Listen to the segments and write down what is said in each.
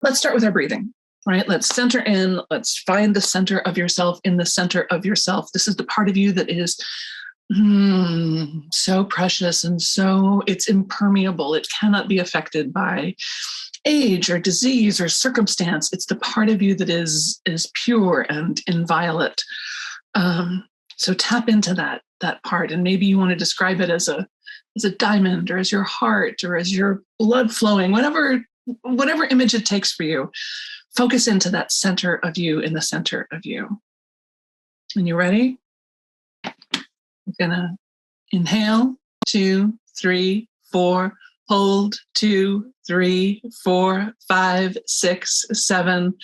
let's start with our breathing, right? Let's center in. Let's find the center of yourself in the center of yourself. This is the part of you that is so precious and so it's impermeable. It cannot be affected by age or disease or circumstance. It's the part of you that is pure and inviolate. So tap into that part, and maybe you want to describe it as a diamond, or as your heart, or as your blood flowing, whatever image it takes for you. Focus into that center of you in the center of you. And you ready? I'm gonna inhale, 2, 3, 4, hold, 2, 3, 4, 5, 6, 7.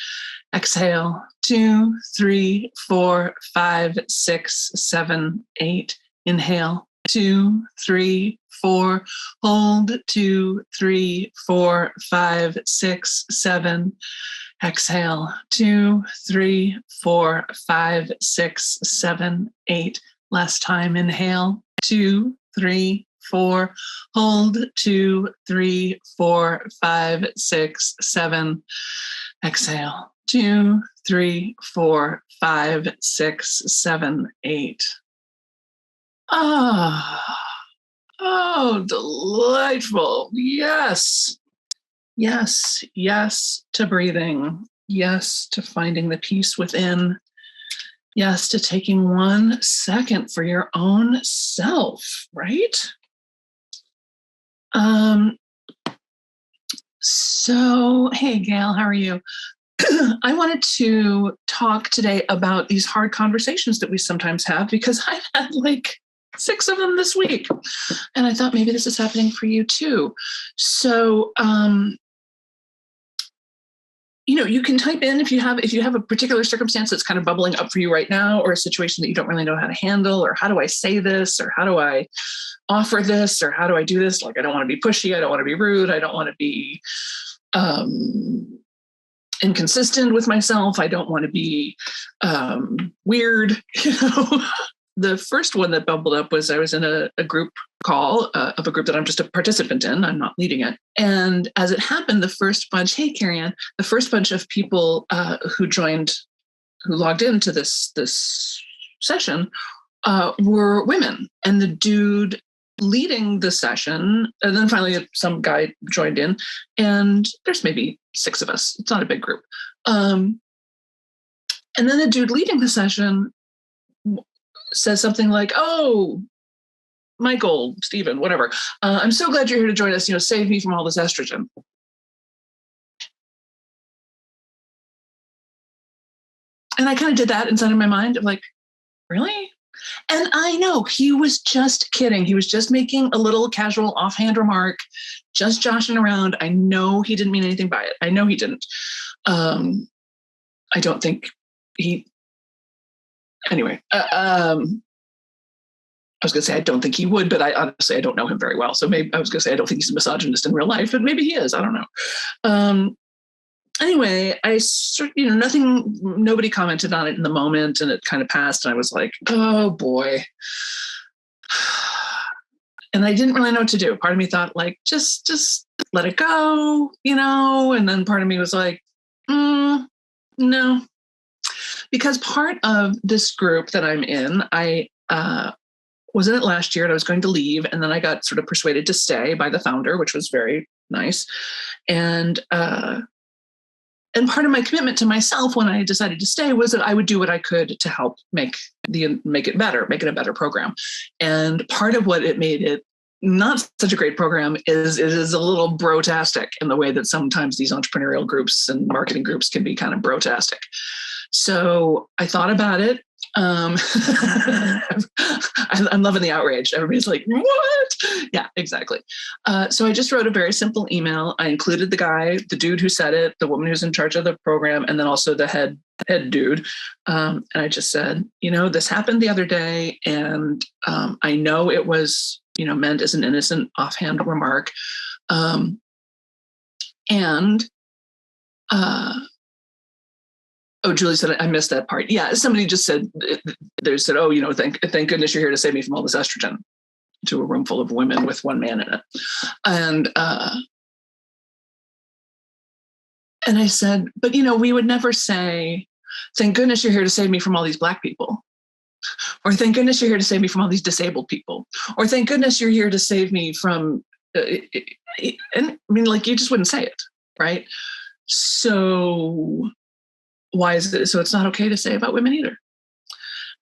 Exhale, 2, 3, 4, 5, 6, 7, 8. Inhale, 2, 3, 4. Hold, 2, 3, 4, 5, 6, 7. Exhale, 2, 3, 4, 5, 6, 7, 8. Last time. Inhale, 2, 3, 4. Hold, 2, 3, 4, 5, 6, 7. Exhale, 2, 3, 4, 5, 6, 7, 8. Oh, delightful. Yes. Yes. Yes to breathing. Yes to finding the peace within. Yes to taking 1 second for your own self, right? So, hey, Gail, how are you? I wanted to talk today about these hard conversations that we sometimes have, because I've had like 6 of them this week. And I thought maybe this is happening for you too. So, you can type in if you have a particular circumstance that's kind of bubbling up for you right now, or a situation that you don't really know how to handle, or how do I say this, or how do I offer this, or how do I do this? Like, I don't want to be pushy. I don't want to be rude. I don't want to be inconsistent with myself. I don't want to be weird. The first one that bubbled up was I was in a group call of a group that I'm just a participant in. I'm not leading it. And as it happened, the first bunch of people who logged into this session were women. And the dude leading the session, and then finally some guy joined in, and there's maybe 6 of us. It's not a big group. And then the dude leading the session says something like, "Oh, Michael, Stephen, whatever. I'm so glad you're here to join us. Save me from all this estrogen." And I kind of did that inside of my mind. I'm like, really? And I know he was just kidding. He was just making a little casual offhand remark, just joshing around. I know he didn't mean anything by it. I know he didn't. I don't think he. Anyway, I was going to say I don't think he would, but I honestly don't know him very well. So maybe I was going to say I don't think he's a misogynist in real life, but maybe he is. I don't know. Anyway, nobody commented on it in the moment, and it kind of passed, and I was like, oh boy. And I didn't really know what to do. Part of me thought, like, just let it go, and then part of me was like, no. Because part of this group that I'm in, I was in it last year, and I was going to leave, and then I got sort of persuaded to stay by the founder, which was very nice. And part of my commitment to myself when I decided to stay was that I would do what I could to help make it better, make it a better program. And part of what it made it not such a great program is it is a little brotastic in the way that sometimes these entrepreneurial groups and marketing groups can be kind of brotastic. So I thought about it. I'm loving the outrage. Everybody's like, what? Yeah, exactly. So I just wrote a very simple email. I included the dude who said it, the woman who's in charge of the program, and then also the head dude. And I just said, this happened the other day, and I know it was, meant as an innocent offhand remark. Oh, Julie said, I missed that part. Yeah, somebody just said, oh, thank goodness you're here to save me from all this estrogen, to a room full of women with one man in it. And And I said, but we would never say, thank goodness you're here to save me from all these Black people. Or thank goodness you're here to save me from all these disabled people. Or thank goodness you're here to save me from, and I mean, like, you just wouldn't say it, right? So why is it? So it's not okay to say about women either.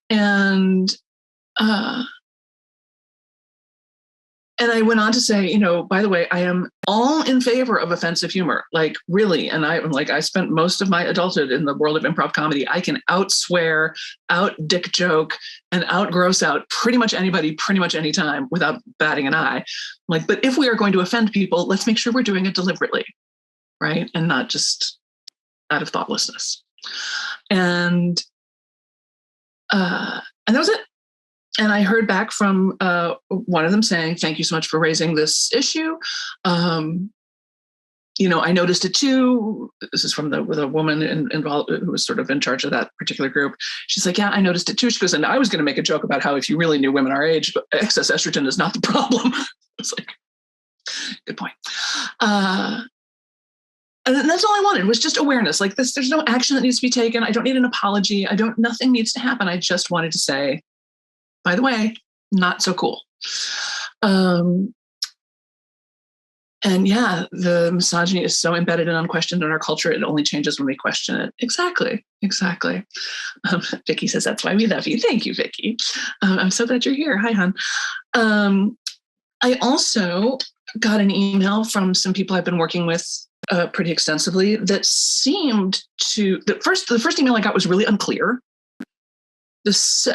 And I went on to say, by the way, I am all in favor of offensive humor, like really. And I spent most of my adulthood in the world of improv comedy. I can out-swear, out-dick joke, and out-gross out pretty much anybody, pretty much any time without batting an eye. Like, but if we are going to offend people, let's make sure we're doing it deliberately, right? And not just out of thoughtlessness. And that was it. And I heard back from one of them saying, thank you so much for raising this issue. I noticed it too. This is from the woman involved who was sort of in charge of that particular group. She's like, yeah, I noticed it too. She goes, and I was going to make a joke about how if you really knew women our age, but excess estrogen is not the problem. It's like, good point. And that's all I wanted was just awareness. Like this, there's no action that needs to be taken. I don't need an apology. Nothing needs to happen. I just wanted to say, by the way, not so cool. And yeah, the misogyny is so embedded and unquestioned in our culture. It only changes when we question it. Exactly. Vicky says, that's why we love you. Thank you, Vicky. I'm so glad you're here. Hi, hon. I also got an email from some people I've been working with pretty extensively that seemed to, the first email I got was really unclear.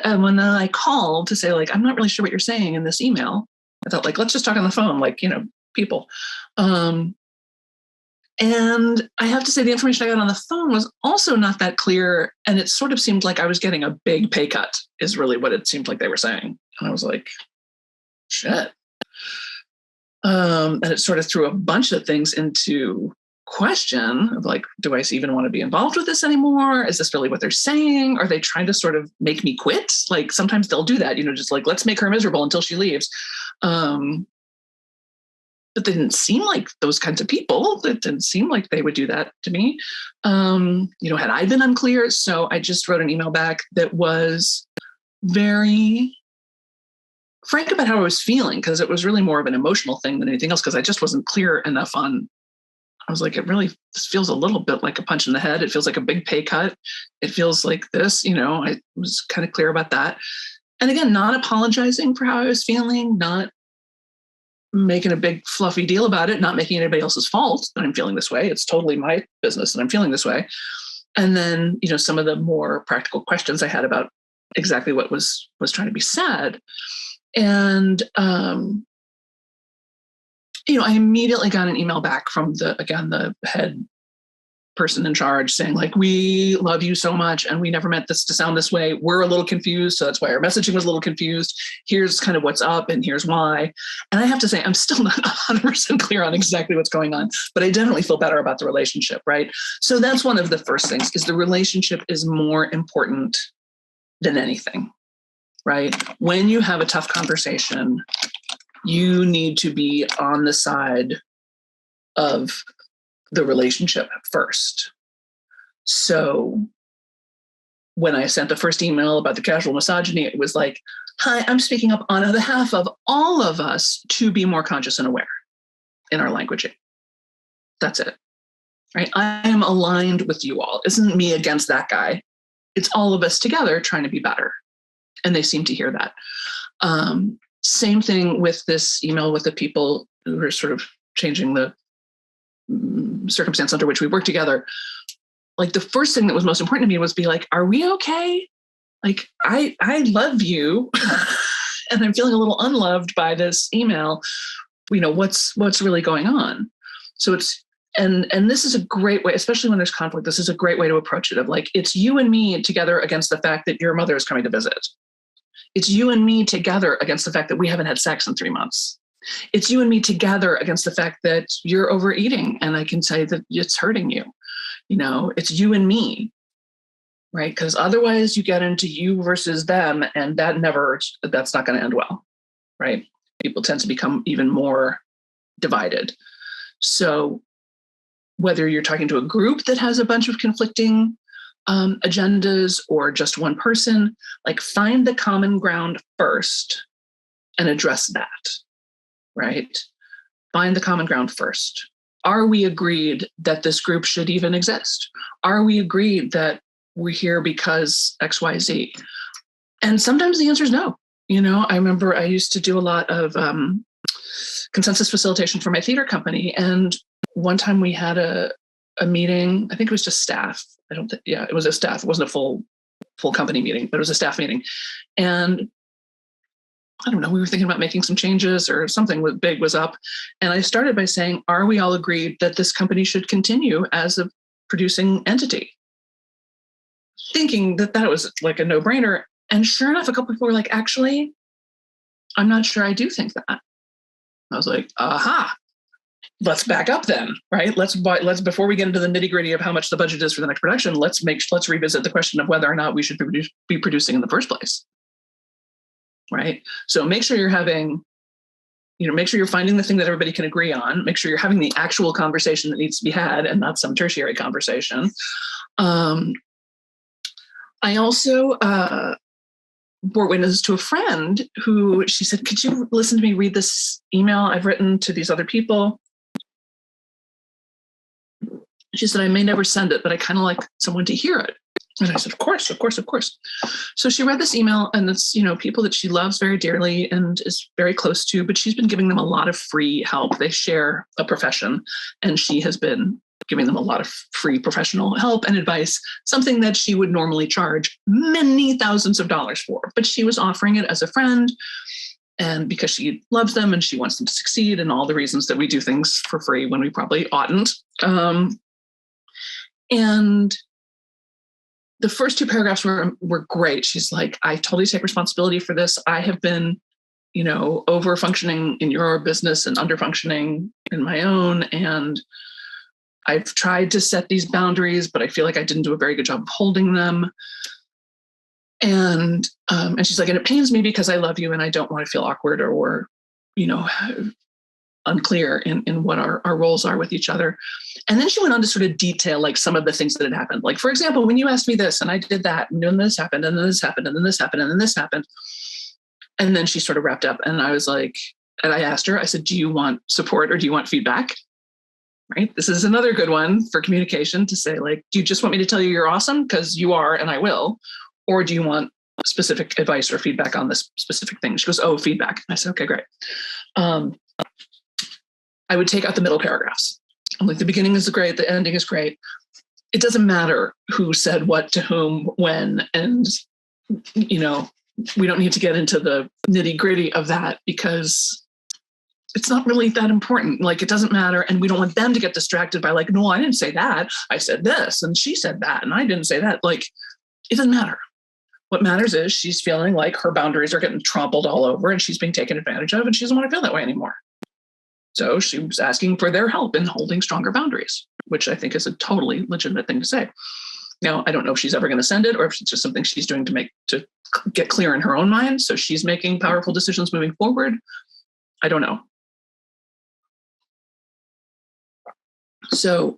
When I called to say, like, I'm not really sure what you're saying in this email, I thought, like, let's just talk on the phone, like, people. And I have to say the information I got on the phone was also not that clear. And it sort of seemed like I was getting a big pay cut is really what it seemed like they were saying. And I was like, shit. And it sort of threw a bunch of things into question of like, do I even want to be involved with this anymore? Is this really what they're saying? Are they trying to sort of make me quit? Like sometimes they'll do that, just like, let's make her miserable until she leaves. But they didn't seem like those kinds of people. It didn't seem like they would do that to me. Had I been unclear? So I just wrote an email back that was very frank about how I was feeling, because it was really more of an emotional thing than anything else, because I just wasn't clear enough on, I was like, this feels a little bit like a punch in the head. It feels like a big pay cut. It feels like this, I was kind of clear about that. And again, not apologizing for how I was feeling, not making a big fluffy deal about it, not making anybody else's fault that I'm feeling this way. It's totally my business that I'm feeling this way. And then, some of the more practical questions I had about exactly what was trying to be said. And, I immediately got an email back from the head person in charge saying, like, we love you so much and we never meant this to sound this way. We're a little confused. So that's why our messaging was a little confused. Here's kind of what's up and here's why. And I have to say, I'm still not 100% clear on exactly what's going on, but I definitely feel better about the relationship, right? So that's one of the first things, is the relationship is more important than anything, right? When you have a tough conversation, you need to be on the side of the relationship first. So when I sent the first email about the casual misogyny, it was like, hi, I'm speaking up on behalf of all of us to be more conscious and aware in our languaging. That's it, right? I am aligned with you all. It isn't me against that guy. It's all of us together trying to be better. And they seem to hear that. Same thing with this email with the people who are sort of changing the circumstance under which we work together. Like the first thing that was most important to me was be like, are we okay? Like, I love you and I'm feeling a little unloved by this email. What's really going on? So it's, and this is a great way, especially when there's conflict, this is a great way to approach it, of like, it's you and me together against the fact that your mother is coming to visit. It's you and me together against the fact that we haven't had sex in 3 months. It's you and me together against the fact that you're overeating and I can say that it's hurting you. It's you and me, right? Because otherwise you get into you versus them, and that's not going to end well, right? People tend to become even more divided. So whether you're talking to a group that has a bunch of conflicting agendas or just one person, like find the common ground first and address that, right? Find the common ground first. Are we agreed that this group should even exist? Are we agreed that we're here because X, Y, Z? And sometimes the answer is no. I remember I used to do a lot of consensus facilitation for my theater company. And one time we had a meeting, I think it was just staff. It was a staff. It wasn't a full company meeting, but it was a staff meeting. And I don't know, we were thinking about making some changes or something big was up. And I started by saying, are we all agreed that this company should continue as a producing entity? Thinking that was like a no-brainer. And sure enough, a couple people were like, actually, I'm not sure I do think that. I was like, aha, let's back up then, right? Let's before we get into the nitty-gritty of how much the budget is for the next production, let's revisit the question of whether or not we should be producing in the first place. Right? So make sure you're having, make sure you're finding the thing that everybody can agree on. Make sure you're having the actual conversation that needs to be had and not some tertiary conversation. I also bore witness to a friend who, she said, could you listen to me read this email I've written to these other people? She said, I may never send it, but I kind of like someone to hear it. And I said, of course. So she read this email, and it's, people that she loves very dearly and is very close to, but she's been giving them a lot of free help. They share a profession, and she has been giving them a lot of free professional help and advice, something that she would normally charge many thousands of dollars for. But she was offering it as a friend, and because she loves them and she wants them to succeed, and all the reasons that we do things for free when we probably oughtn't. And the first two paragraphs were great. She's like, I totally take responsibility for this. I have been, over functioning in your business and under functioning in my own. And I've tried to set these boundaries, but I feel like I didn't do a very good job of holding them. And she's like, and it pains me because I love you and I don't want to feel awkward or unclear in what our roles are with each other. And then she went on to sort of detail like some of the things that had happened. Like, for example, when you asked me this and I did that, and then this happened, and then this happened, and then this happened, and then this happened. And then she sort of wrapped up, and I was like, and I asked her, I said, do you want support or do you want feedback? Right? This is another good one for communication, to say, like, do you just want me to tell you you're awesome? Because you are, and I will. Or do you want specific advice or feedback on this specific thing? She goes, oh, feedback. And I said, okay, great. I would take out the middle paragraphs. I'm like, the beginning is great, the ending is great. It doesn't matter who said what to whom, when, and, we don't need to get into the nitty gritty of that because it's not really that important. Like, it doesn't matter. And we don't want them to get distracted by like, no, I didn't say that. I said this and she said that and I didn't say that. Like, it doesn't matter. What matters is she's feeling like her boundaries are getting trampled all over and she's being taken advantage of and she doesn't want to feel that way anymore. So she was asking for their help in holding stronger boundaries, which I think is a totally legitimate thing to say. Now, I don't know if she's ever going to send it or if it's just something she's doing to get clear in her own mind. So she's making powerful decisions moving forward. I don't know. So,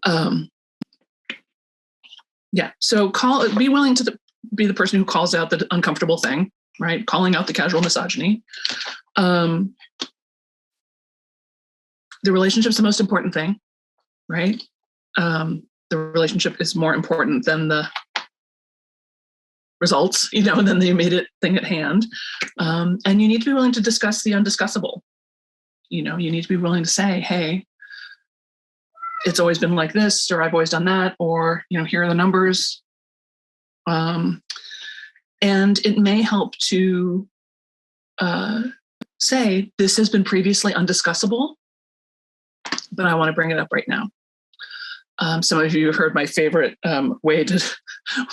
So be willing to be the person who calls out the uncomfortable thing, right? Calling out the casual misogyny. The relationship's the most important thing, right? The relationship is more important than the results, than the immediate thing at hand. And you need to be willing to discuss the undiscussable. You need to be willing to say, hey, it's always been like this, or I've always done that, or, here are the numbers. And it may help to say, this has been previously undiscussable, but I want to bring it up right now. Some of you have heard my favorite way to,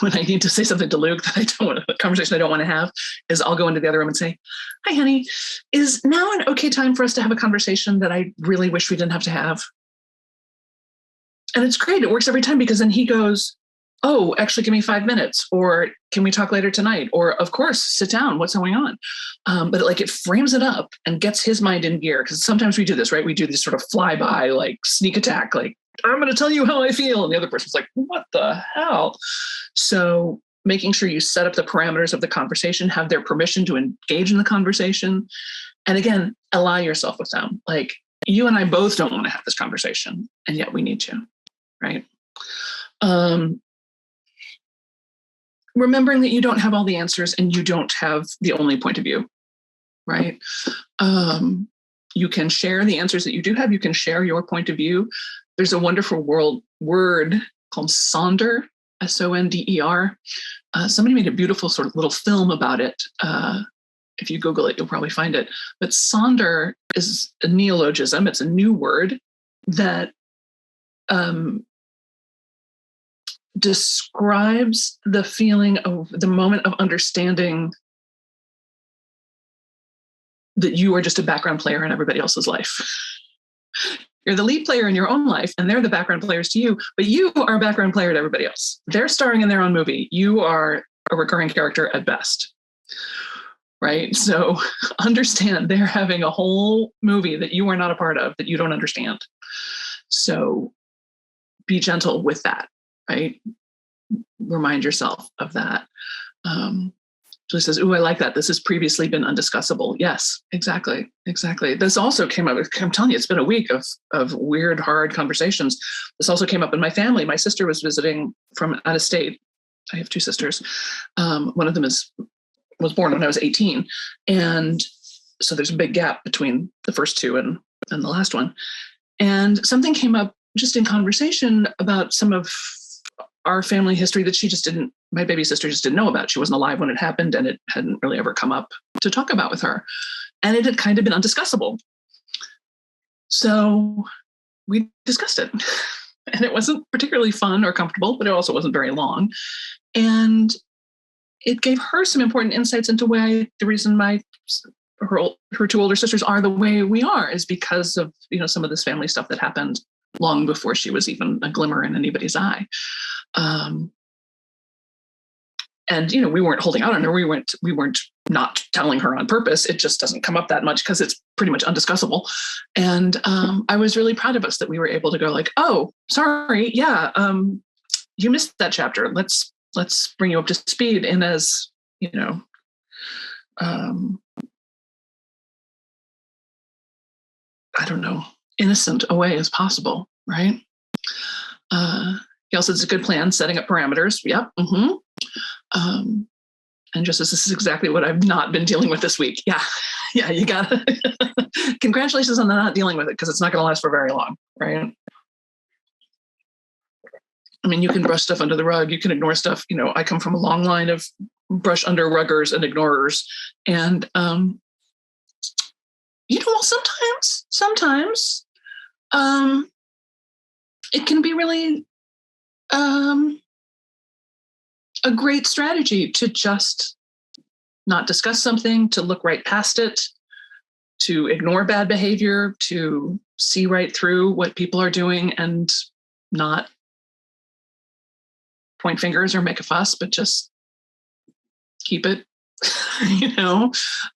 when I need to say something to Luke that I don't want, a conversation I don't want to have, is I'll go into the other room and say, hi, honey, is now an okay time for us to have a conversation that I really wish we didn't have to have? And it's great. It works every time because then he goes, oh, actually, give me 5 minutes, or can we talk later tonight? Or of course, sit down. What's going on? But it frames it up and gets his mind in gear. Because sometimes we do this, right? We do this sort of flyby, like sneak attack, like I'm going to tell you how I feel. And the other person's like, what the hell? So making sure you set up the parameters of the conversation, have their permission to engage in the conversation. And again, ally yourself with them. Like, you and I both don't want to have this conversation, and yet we need to, right? Remembering that you don't have all the answers and you don't have the only point of view, right? You can share the answers that you do have. You can share your point of view. There's a wonderful word called sonder, S-O-N-D-E-R. Somebody made a beautiful sort of little film about it. If you Google it, you'll probably find it. But sonder is a neologism. It's a new word that describes the feeling of the moment of understanding that you are just a background player in everybody else's life. You're the lead player in your own life, and they're the background players to you, but you are a background player to everybody else. They're starring in their own movie. You are a recurring character at best, right? So understand they're having a whole movie that you are not a part of, that you don't understand. So be gentle with that, right? Remind yourself of that. Julie says, "Ooh, I like that. This has previously been undiscussable." Yes, exactly. This also came up. I'm telling you, it's been a week of weird, hard conversations. This also came up in my family. My sister was visiting from out of state. I have two sisters. One of them was born when I was 18. And so there's a big gap between the first two and the last one. And something came up just in conversation about some of our family history that my baby sister just didn't know about. She wasn't alive when it happened, and it hadn't really ever come up to talk about with her. And it had kind of been undiscussable. So we discussed it. And it wasn't particularly fun or comfortable, but it also wasn't very long. And it gave her some important insights into why the reason her two older sisters are the way we are is because of, some of this family stuff that happened long before she was even a glimmer in anybody's eye. And we weren't holding out on her. We weren't not telling her on purpose. It just doesn't come up that much because it's pretty much undiscussable. And I was really proud of us that we were able to go like, oh, sorry, yeah, you missed that chapter. Let's bring you up to speed in as innocent a way as possible, right? Gail says it's a good plan, setting up parameters. Yep. Mm-hmm. And just as this is exactly what I've not been dealing with this week. Yeah, you got it. Congratulations on not dealing with it, because it's not going to last for very long, right? I mean, you can brush stuff under the rug. You can ignore stuff. I come from a long line of brush under ruggers and ignorers. And, sometimes it can be really a great strategy to just not discuss something, to look right past it, to ignore bad behavior, to see right through what people are doing and not point fingers or make a fuss, but just keep it,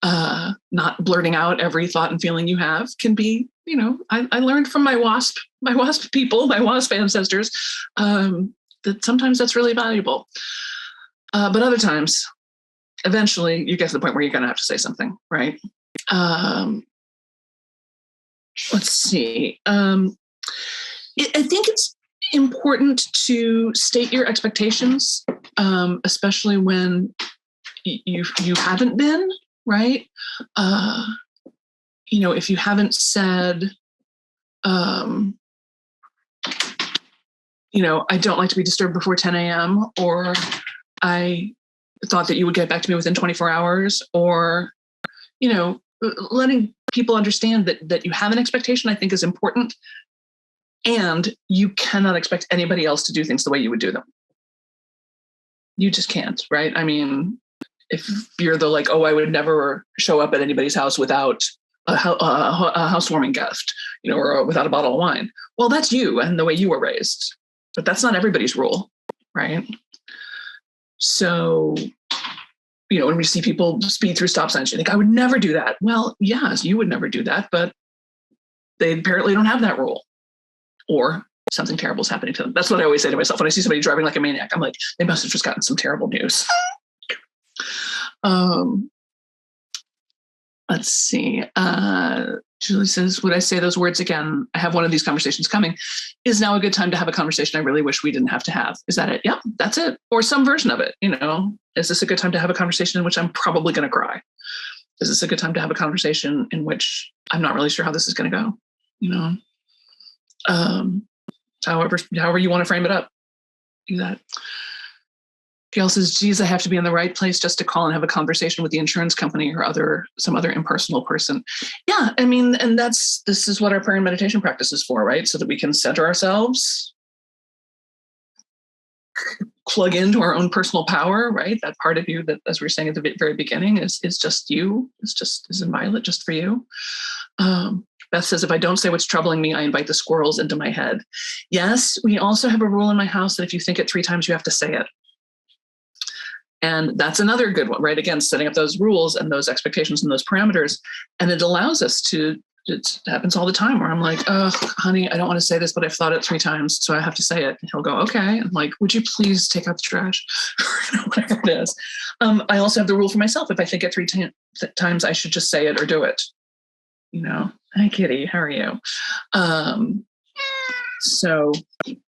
not blurting out every thought and feeling you have can be, I learned from my WASP people, my WASP ancestors, that sometimes that's really valuable. But other times, eventually you get to the point where you're going to have to say something, right? Let's see. I think it's important to state your expectations, especially when you haven't been, right? If you haven't said, I don't like to be disturbed before 10 a.m. or I thought that you would get back to me within 24 hours, or, letting people understand that you have an expectation, I think is important. And you cannot expect anybody else to do things the way you would do them. You just can't, right? I mean, if you're I would never show up at anybody's house without a housewarming gift, or without a bottle of wine. Well, that's you and the way you were raised, but that's not everybody's rule, right? So, when we see people speed through stop signs, you think, I would never do that. Well, yes, you would never do that, but they apparently don't have that rule. Or something terrible is happening to them. That's what I always say to myself when I see somebody driving like a maniac. I'm like, they must have just gotten some terrible news. Let's see. Julie says, would I say those words again? I have one of these conversations coming. Is now a good time to have a conversation I really wish we didn't have to have? Is that it? Yep, that's it. Or some version of it. Is this a good time to have a conversation in which I'm probably going to cry? Is this a good time to have a conversation in which I'm not really sure how this is going to go? However you want to frame it up, do that. Gail says, geez, I have to be in the right place just to call and have a conversation with the insurance company or some other impersonal person. Yeah, I mean, and this is what our prayer and meditation practice is for, right? So that we can center ourselves, plug into our own personal power, right? That part of you that, as we were saying at the very beginning, is just you. Is inviolate, just for you. Beth says, if I don't say what's troubling me, I invite the squirrels into my head. Yes, we also have a rule in my house that if you think it 3 times, you have to say it. And that's another good one, right? Again, setting up those rules and those expectations and those parameters. And it allows us it happens all the time where I'm like, oh, honey, I don't want to say this, but I've thought it 3 times, so I have to say it. And he'll go, okay. I'm like, would you please take out the trash? Whatever it is. I also have the rule for myself. If I think it 3 times, I should just say it or do it. Hi, Kitty, how are you? So,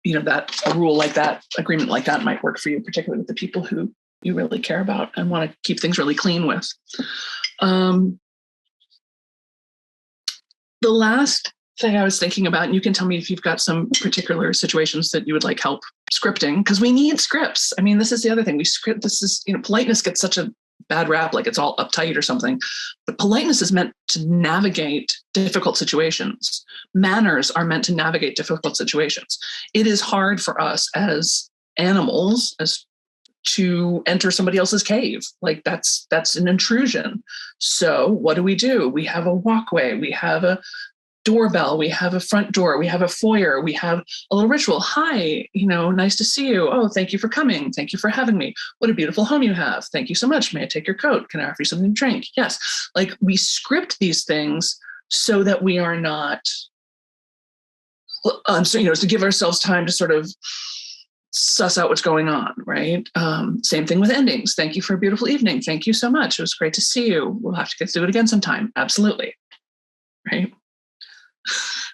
that a rule like that, agreement like that might work for you, particularly with the people who you really care about and want to keep things really clean with. The last thing I was thinking about, and you can tell me if you've got some particular situations that you would like help scripting, because we need scripts. I mean, this is the other thing. We script, politeness gets such a bad rap, like it's all uptight or something. But politeness is meant to navigate difficult situations. Manners are meant to navigate difficult situations. It is hard for us as animals, to enter somebody else's cave. Like that's an intrusion. So what do? We have a walkway, we have a doorbell, we have a front door, we have a foyer, we have a little ritual. Hi, nice to see you. Oh, thank you for coming. Thank you for having me. What a beautiful home you have. Thank you so much. May I take your coat? Can I offer you something to drink? Yes. Like we script these things so that we are not, to give ourselves time to sort of suss out what's going on, right? Same thing with endings. Thank you for a beautiful evening. Thank you so much. It was great to see you. We'll have to get to do it again sometime. Absolutely. Right?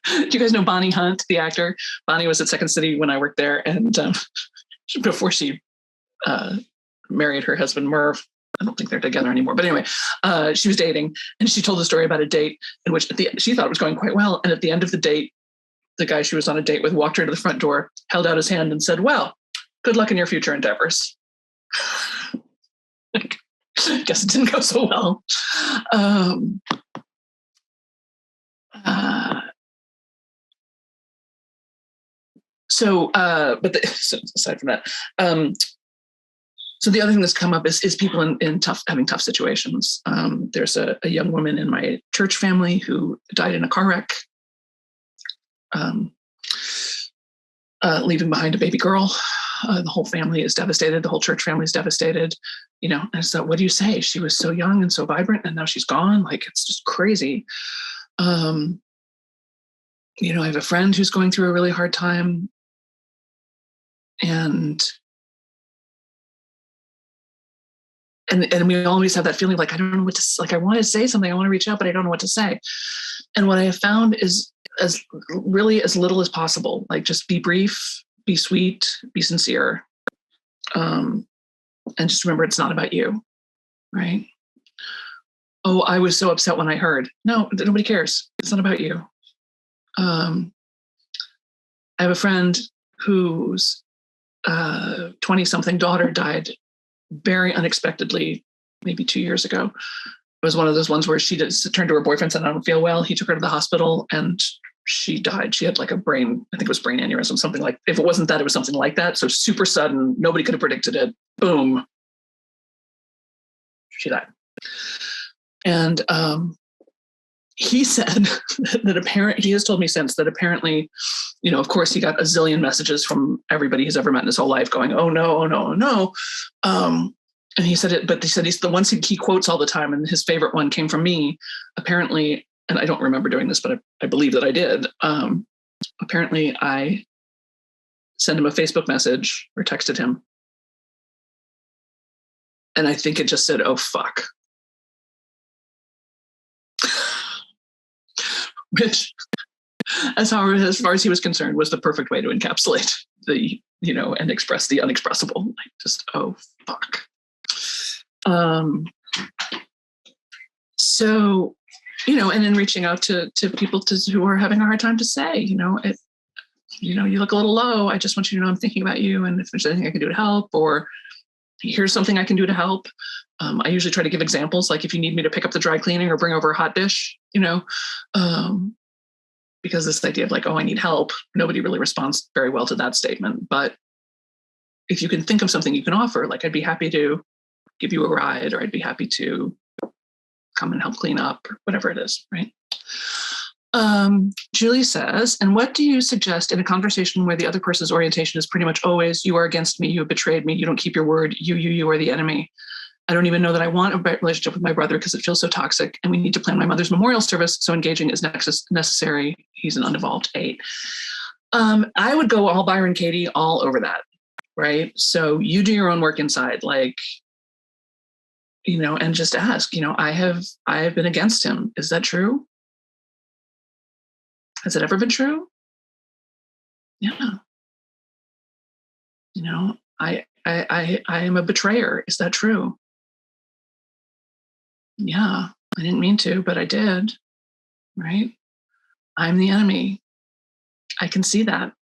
Do you guys know Bonnie Hunt, the actor? Bonnie was at Second City when I worked there. And before she married her husband, Merv, I don't think they're together anymore. But anyway, she was dating. And she told a story about a date in which she thought it was going quite well. And at the end of the date, the guy she was on a date with walked her to the front door, held out his hand and said, well, good luck in your future endeavors. Guess it didn't go so well. So aside from that, so the other thing that's come up is people having tough situations. There's a young woman in my church family who died in a car wreck, leaving behind a baby girl. The whole family is devastated. The whole church family is devastated. And so what do you say? She was so young and so vibrant, and now she's gone. Like, it's just crazy. I have a friend who's going through a really hard time, and we always have that feeling like, I don't know what to, like, I want to say something, I want to reach out, but I don't know what to say. And what I have found is as little as possible. Like, just be brief, be sweet, be sincere. And just remember, it's not about you, right? Oh, I was so upset when I heard. No, nobody cares. It's not about you. I have a friend whose 20-something daughter died very unexpectedly, maybe 2 years ago. It was one of those ones where she just turned to her boyfriend and said, I don't feel well. He took her to the hospital and she died. She had like I think it was brain aneurysm, something like, if it wasn't that, it was something like that. So super sudden, nobody could have predicted it. Boom. She died. And he said that he has told me since that apparently, of course he got a zillion messages from everybody he's ever met in his whole life going, oh no, oh no, oh no. And he said but he said he's the ones he quotes all the time. And his favorite one came from me, apparently. And I don't remember doing this, but I believe that I did. Apparently I sent him a Facebook message or texted him. And I think it just said, oh, fuck. Which, as far as he was concerned, was the perfect way to encapsulate the, and express the unexpressible. Like just, oh, fuck. So, and then reaching out to people who are having a hard time to say, you look a little low. I just want you to know I'm thinking about you. And if there's anything I can do to help, or here's something I can do to help. I usually try to give examples, like if you need me to pick up the dry cleaning or bring over a hot dish, because this idea of like, oh, I need help, nobody really responds very well to that statement. But if you can think of something you can offer, like I'd be happy to give you a ride, or I'd be happy to come and help clean up, or whatever it is, right? Julie says, and what do you suggest in a conversation where the other person's orientation is pretty much always, you are against me, you have betrayed me, you don't keep your word, you are the enemy. I don't even know that I want a relationship with my brother because it feels so toxic, and we need to plan my mother's memorial service, so engaging is necessary. He's an unevolved 8. I would go all Byron Katie all over that, right? So you do your own work inside, like, and just ask, I have been against him. Is that true? Has it ever been true? Yeah. I am a betrayer. Is that true? Yeah, I didn't mean to, but I did, right? I'm the enemy. I can see that.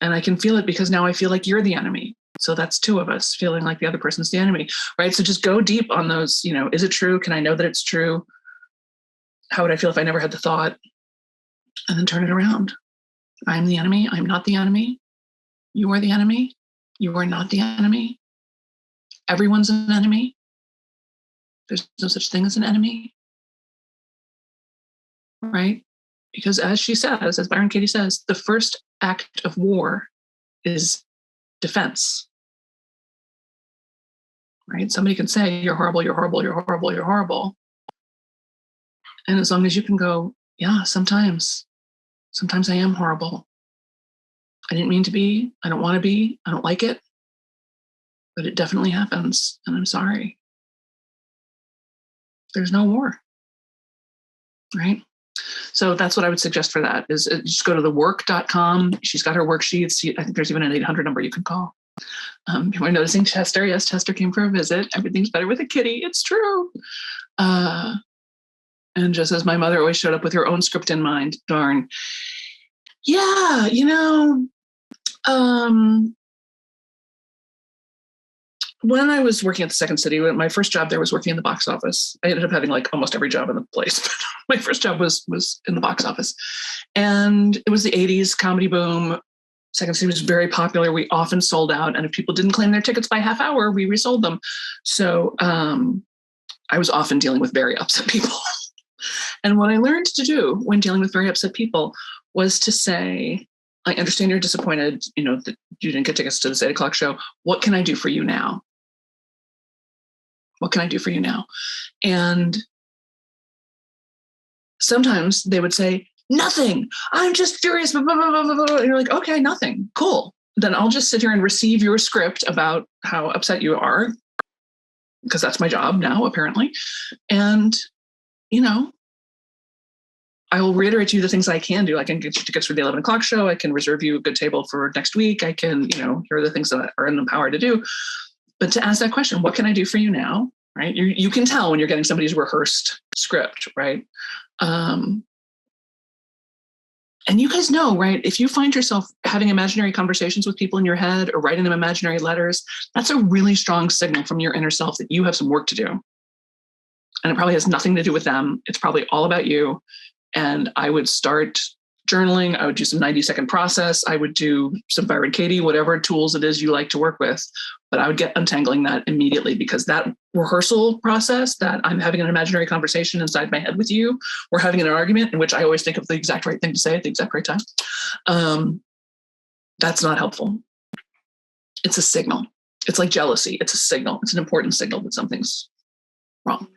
And I can feel it because now I feel like you're the enemy. So that's 2 of us feeling like the other person's the enemy, right? So just go deep on those, is it true? Can I know that it's true? How would I feel if I never had the thought? And then turn it around. I'm the enemy. I'm not the enemy. You are the enemy. You are not the enemy. Everyone's an enemy. There's no such thing as an enemy, right? Because as she says, as Byron Katie says, the first act of war is defense, right? Somebody can say, you're horrible, you're horrible, you're horrible, you're horrible. And as long as you can go, yeah, sometimes I am horrible. I didn't mean to be, I don't want to be, I don't like it, but it definitely happens, and I'm sorry. There's no war, right? So that's what I would suggest for that, is just go to thework.com. She's got her worksheets. I think there's even an 800 number you can call. People are noticing Chester. Yes, Chester came for a visit. Everything's better with a kitty. It's true. And just as my mother always showed up with her own script in mind, darn. Yeah, when I was working at the Second City, my first job there was working in the box office. I ended up having like almost every job in the place, but my first job was in the box office. And it was the 80s, comedy boom. Second City was very popular. We often sold out. And if people didn't claim their tickets by half hour, we resold them. So I was often dealing with very upset people. And what I learned to do when dealing with very upset people was to say, I understand you're disappointed, that you didn't get tickets to this 8 o'clock show. What can I do for you now? What can I do for you now? And sometimes they would say, nothing. I'm just furious. Blah, blah, blah, blah, blah. And you're like, okay, nothing. Cool. Then I'll just sit here and receive your script about how upset you are, because that's my job now, apparently. And, I will reiterate to you the things I can do. I can get you tickets for the 11 o'clock show. I can reserve you a good table for next week. I can, here are the things that are in the power to do. But to ask that question, what can I do for you now? Right? You can tell when you're getting somebody's rehearsed script, right? And you guys know, right? If you find yourself having imaginary conversations with people in your head or writing them imaginary letters, that's a really strong signal from your inner self that you have some work to do. And it probably has nothing to do with them. It's probably all about you. And I would start journaling. I would do some 90-second process. I would do some Byron Katie, whatever tools it is you like to work with. But I would get untangling that immediately, because that rehearsal process, that I'm having an imaginary conversation inside my head with you, we're having an argument in which I always think of the exact right thing to say at the exact right time. That's not helpful. It's a signal. It's like jealousy. It's a signal. It's an important signal that something's wrong.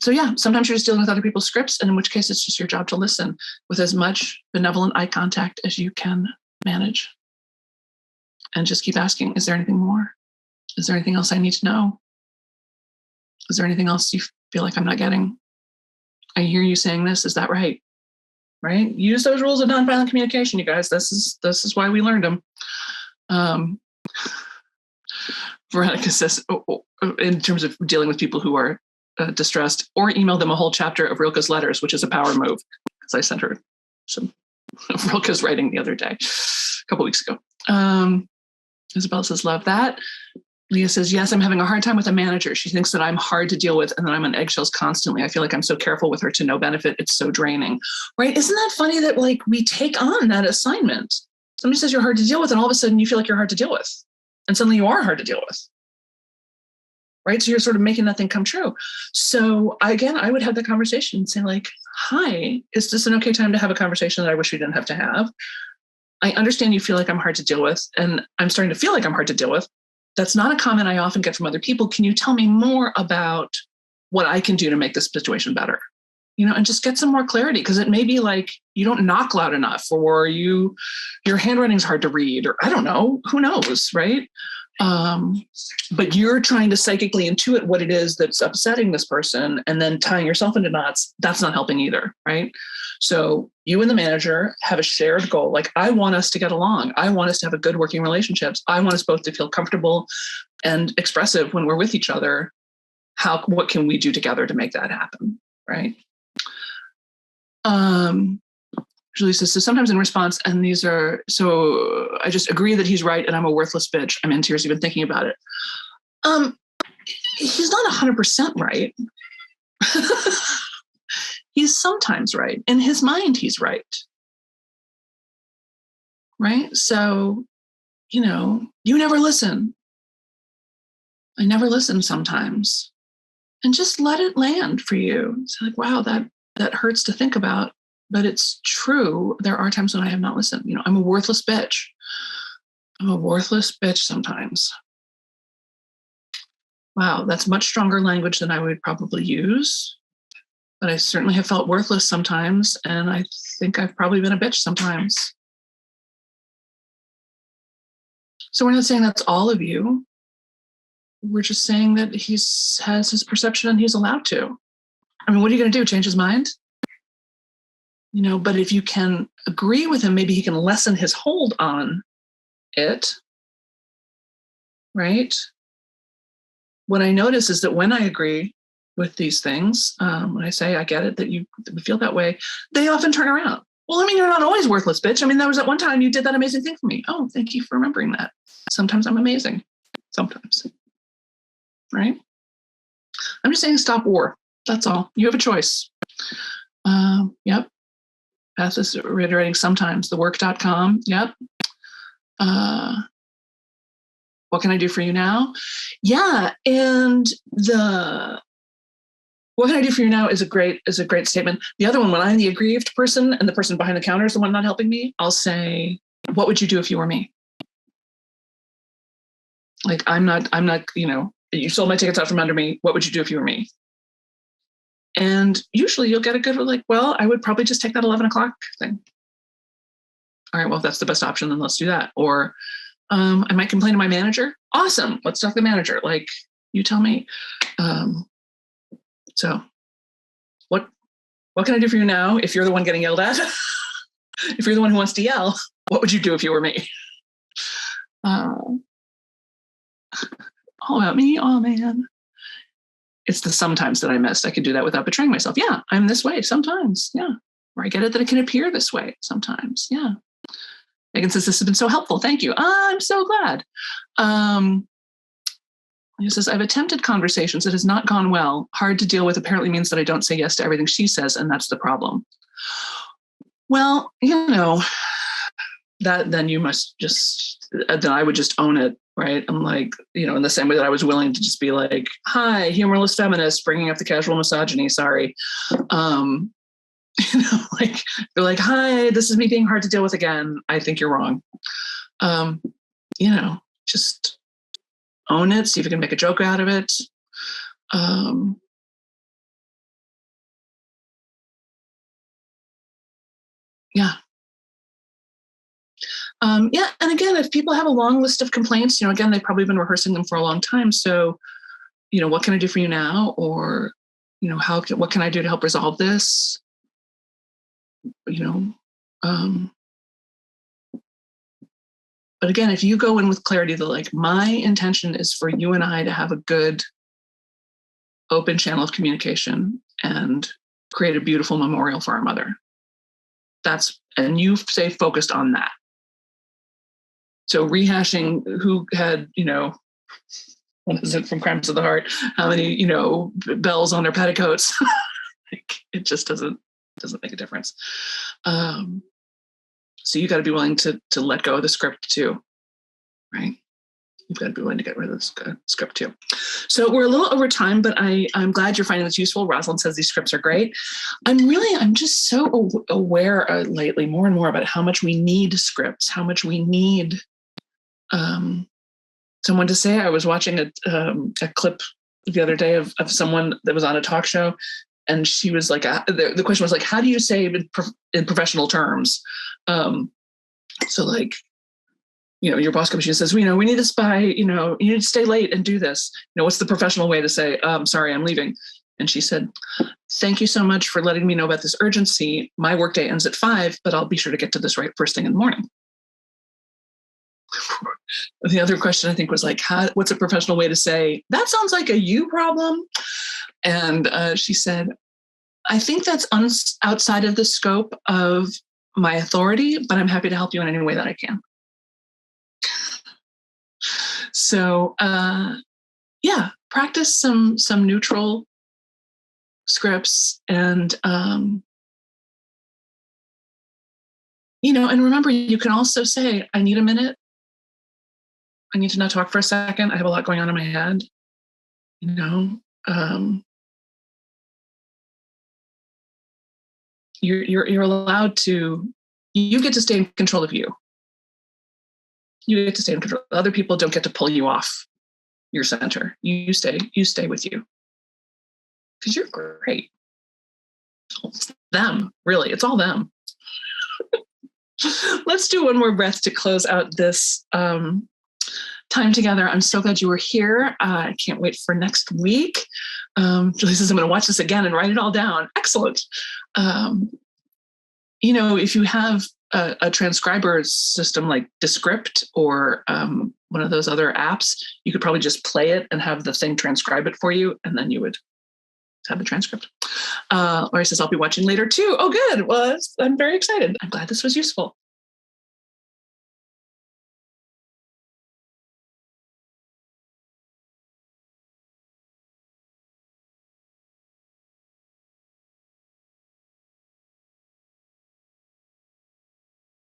So yeah, sometimes you're just dealing with other people's scripts, and in which case it's just your job to listen with as much benevolent eye contact as you can manage. and just keep asking, is there anything more? Is there anything else I need to know? Is there anything else you feel like I'm not getting? I hear you saying this. Is that right? Right? Use those rules of nonviolent communication, you guys. This is why we learned them. Veronica says, in terms of dealing with people who are distressed, or email them a whole chapter of Rilke's letters, which is a power move. Because I sent her some of Rilke's writing the other day, a couple weeks ago. Isabel says, love that. Leah says, yes, I'm having a hard time with a manager. She thinks that I'm hard to deal with and that I'm on eggshells constantly. I feel like I'm so careful with her to no benefit. It's so draining, right? Isn't that funny that like we take on that assignment? Somebody says you're hard to deal with and all of a sudden you feel like you're hard to deal with. And suddenly you are hard to deal with, right? So you're sort of making that thing come true. So again, I would have the conversation and say like, hi, is this an okay time to have a conversation that I wish we didn't have to have? I understand you feel like I'm hard to deal with and I'm starting to feel like I'm hard to deal with. That's not a comment I often get from other people. Can you tell me more about what I can do to make this situation better? And just get some more clarity, because it may be like you don't knock loud enough, or your handwriting's hard to read, or I don't know, who knows, right? But you're trying to psychically intuit what it is that's upsetting this person and then tying yourself into knots. That's not helping either, right? So you and the manager have a shared goal. Like, I want us to get along. I want us to have a good working relationships. I want us both to feel comfortable and expressive when we're with each other. What can we do together to make that happen, right? Julie says, so sometimes in response, and so I just agree that he's right and I'm a worthless bitch. I'm in tears even thinking about it. He's not 100% right. He's sometimes right. In his mind, he's right. Right? So, you never listen. I never listen sometimes. And just let it land for you. It's like, wow, that hurts to think about, but it's true. There are times when I have not listened. I'm a worthless bitch. I'm a worthless bitch sometimes. Wow, that's much stronger language than I would probably use. But I certainly have felt worthless sometimes, and I think I've probably been a bitch sometimes. So we're not saying that's all of you. We're just saying that he has his perception and he's allowed to. I mean, what are you going to do? Change his mind? But if you can agree with him, maybe he can lessen his hold on it, right? What I notice is that when I agree with these things, when I say, I get it, that you feel that way, they often turn around. Well, I mean, you're not always worthless, bitch. I mean, that was at one time you did that amazing thing for me. Oh, thank you for remembering that. Sometimes I'm amazing. Sometimes. Right? I'm just saying stop war. That's all. You have a choice. Yep. Beth is reiterating sometimes. Thework.com. Yep. What can I do for you now? Yeah. And what can I do for you now is a great statement. The other one, when I'm the aggrieved person and the person behind the counter is the one not helping me, I'll say, what would you do if you were me? Like, I'm not, you sold my tickets out from under me. What would you do if you were me? And usually you'll get a good, like, well, I would probably just take that 11 o'clock thing. All right, well, if that's the best option, then let's do that. Or I might complain to my manager. Awesome. Let's talk to the manager. Like, you tell me. So what can I do for you now? If you're the one getting yelled at, if you're the one who wants to yell, what would you do if you were me? All about me. Oh, man. It's the sometimes that I missed. I could do that without betraying myself. Yeah, I'm this way sometimes. Yeah. Or I get it that it can appear this way sometimes. Yeah. Megan says, this has been so helpful. Thank you. I'm so glad. He says, I've attempted conversations. It has not gone well. Hard to deal with apparently means that I don't say yes to everything she says, and that's the problem. Well, that then you must just, then I would just own it, right? I'm like, in the same way that I was willing to just be like, hi, humorless feminist, bringing up the casual misogyny, sorry. Like, they're like, hi, this is me being hard to deal with again. I think you're wrong. Just own it, see if you can make a joke out of it. Yeah. Yeah. And again, if people have a long list of complaints, again, they've probably been rehearsing them for a long time. So, what can I do for you now? Or, what can I do to help resolve this? Um, but again, if you go in with clarity that like, my intention is for you and I to have a good open channel of communication and create a beautiful memorial for our mother. And you stay focused on that. So rehashing who had, what is it from Crimes of the Heart? How many, bells on their petticoats? Like, it just doesn't make a difference. So you got to be willing to let go of the script too, right? You've got to be willing to get rid of the script too. So we're a little over time, but I'm glad you're finding this useful. Rosalind says these scripts are great. I'm just so aware lately more and more about how much we need scripts, how much we need someone to say. I was watching a clip the other day of someone that was on a talk show, and she was like, the question was like, how do you say in professional terms? So like, your boss comes to you and says, we need this by, you need to stay late and do this. What's the professional way to say, sorry, I'm leaving? And she said, thank you so much for letting me know about this urgency. My workday ends at 5, but I'll be sure to get to this right first thing in the morning. The other question I think was like, what's a professional way to say, that sounds like a you problem? And she said, I think that's outside of the scope of my authority, but I'm happy to help you in any way that I can. So, practice some neutral scripts and, and remember, you can also say, I need a minute. I need to not talk for a second. I have a lot going on in my head. You're allowed to, you get to stay in control of you. You get to stay in control. Other people don't get to pull you off your center. You stay with you. Because you're great. It's them, really. It's all them. Let's do one more breath to close out this time together. I'm so glad you were here. I can't wait for next week. Julie says, I'm going to watch this again and write it all down. Excellent. If you have a transcriber system like Descript or one of those other apps, you could probably just play it and have the thing transcribe it for you, and then you would have the transcript. Laurie says, I'll be watching later too. Oh, good. Well, I'm very excited. I'm glad this was useful.